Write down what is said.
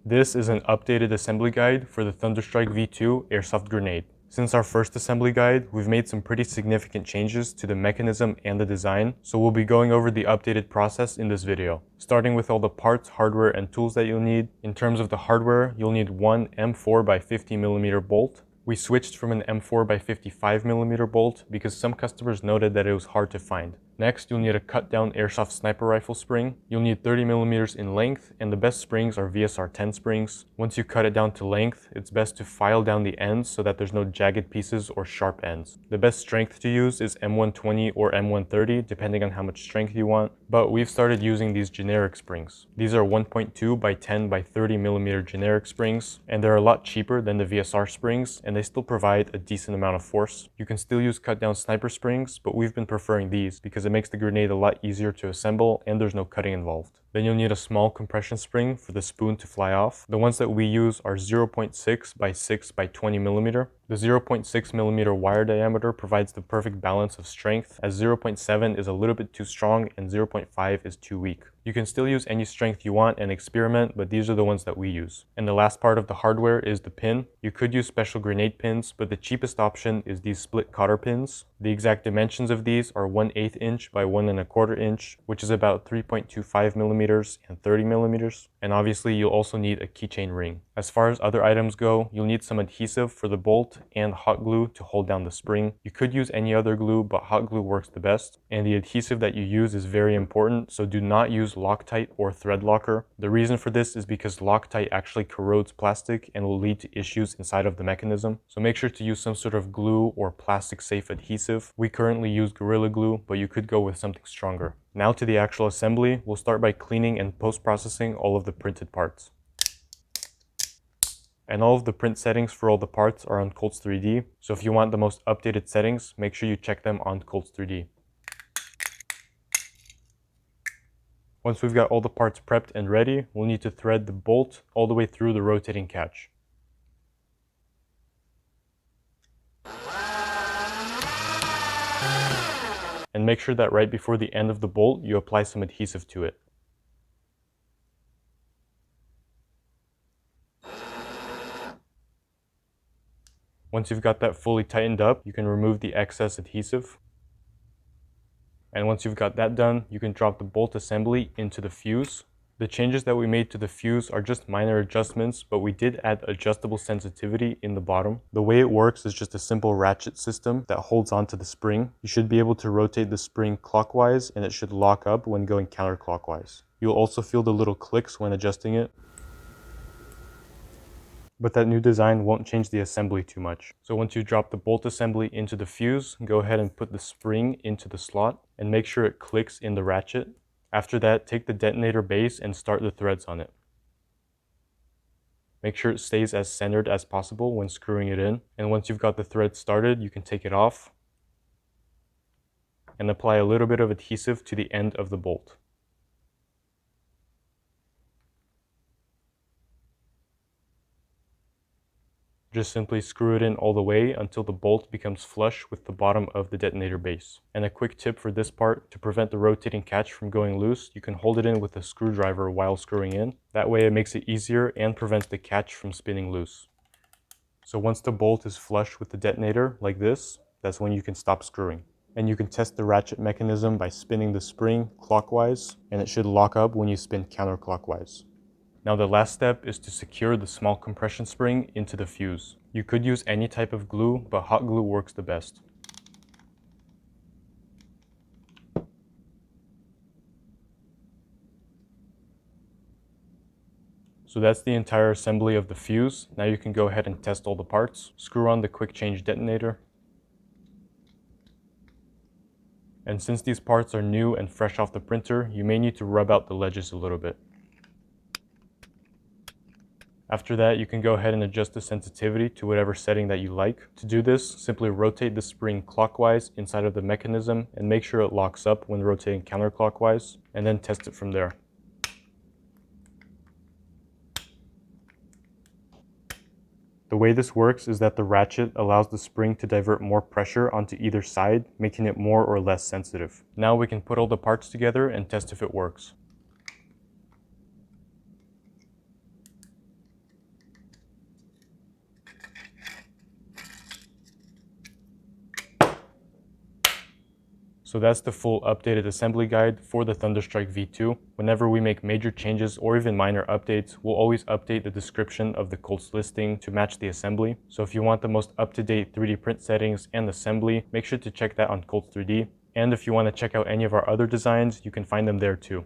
This is an updated assembly guide for the ThunderStrike V2 airsoft grenade. Since our first assembly guide, we've made some pretty significant changes to the mechanism and the design, so we'll be going over the updated process in this video. Starting with all the parts, hardware, and tools that you'll need. In terms of the hardware, you'll need one M4x50mm bolt. We switched from an M4x55mm bolt because some customers noted that it was hard to find. Next, you'll need a cut-down airsoft sniper rifle spring. You'll need 30mm in length, and the best springs are VSR 10 springs. Once you cut it down to length, it's best to file down the ends so that there's no jagged pieces or sharp ends. The best strength to use is M120 or M130, depending on how much strength you want, but we've started using these generic springs. These are 1.2x10x30mm generic springs, and they're a lot cheaper than the VSR springs, and they still provide a decent amount of force. You can still use cut-down sniper springs, but we've been preferring these because it makes the grenade a lot easier to assemble and there's no cutting involved. Then you'll need a small compression spring for the spoon to fly off. The ones that we use are 0.6x6x20mm. The 0.6mm wire diameter provides the perfect balance of strength, as 0.7 is a little bit too strong and 0.5 is too weak. You can still use any strength you want and experiment, but these are the ones that we use. And the last part of the hardware is the pin. You could use special grenade pins, but the cheapest option is these split cotter pins. The exact dimensions of these are 1/8 inch by 1¼ inch, which is about 3.25mm and 30mm. And obviously you'll also need a keychain ring. As far as other items go, you'll need some adhesive for the bolt and hot glue to hold down the spring. You could use any other glue, but hot glue works the best. And the adhesive that you use is very important, so do not use Loctite or thread locker. The reason for this is because Loctite actually corrodes plastic and will lead to issues inside of the mechanism. So make sure to use some sort of glue or plastic safe adhesive. We currently use Gorilla Glue, but you could go with something stronger. Now to the actual assembly, we'll start by cleaning and post-processing all of the printed parts. And all of the print settings for all the parts are on Cults 3D, so if you want the most updated settings, make sure you check them on Cults 3D. Once we've got all the parts prepped and ready, we'll need to thread the bolt all the way through the rotating catch. And make sure that right before the end of the bolt, you apply some adhesive to it. Once you've got that fully tightened up, you can remove the excess adhesive. And once you've got that done, you can drop the bolt assembly into the fuse. The changes that we made to the fuse are just minor adjustments, but we did add adjustable sensitivity in the bottom. The way it works is just a simple ratchet system that holds onto the spring. You should be able to rotate the spring clockwise and it should lock up when going counterclockwise. You'll also feel the little clicks when adjusting it. But that new design won't change the assembly too much. So once you drop the bolt assembly into the fuse, go ahead and put the spring into the slot and make sure it clicks in the ratchet. After that, take the detonator base and start the threads on it. Make sure it stays as centered as possible when screwing it in. And once you've got the thread started, you can take it off and apply a little bit of adhesive to the end of the bolt. Just simply screw it in all the way until the bolt becomes flush with the bottom of the detonator base. And a quick tip for this part, to prevent the rotating catch from going loose, you can hold it in with a screwdriver while screwing in. That way it makes it easier and prevents the catch from spinning loose. So once the bolt is flush with the detonator, like this, that's when you can stop screwing. And you can test the ratchet mechanism by spinning the spring clockwise, and it should lock up when you spin counterclockwise. Now the last step is to secure the small compression spring into the fuse. You could use any type of glue, but hot glue works the best. So that's the entire assembly of the fuse. Now you can go ahead and test all the parts. Screw on the quick change detonator. And since these parts are new and fresh off the printer, you may need to rub out the ledges a little bit. After that, you can go ahead and adjust the sensitivity to whatever setting that you like. To do this, simply rotate the spring clockwise inside of the mechanism and make sure it locks up when rotating counterclockwise, and then test it from there. The way this works is that the ratchet allows the spring to divert more pressure onto either side, making it more or less sensitive. Now we can put all the parts together and test if it works. So that's the full updated assembly guide for the ThunderStrike V2. Whenever we make major changes or even minor updates, we'll always update the description of the Colts listing to match the assembly. So if you want the most up-to-date 3D print settings and assembly, make sure to check that on Colts 3D. And if you want to check out any of our other designs, you can find them there too.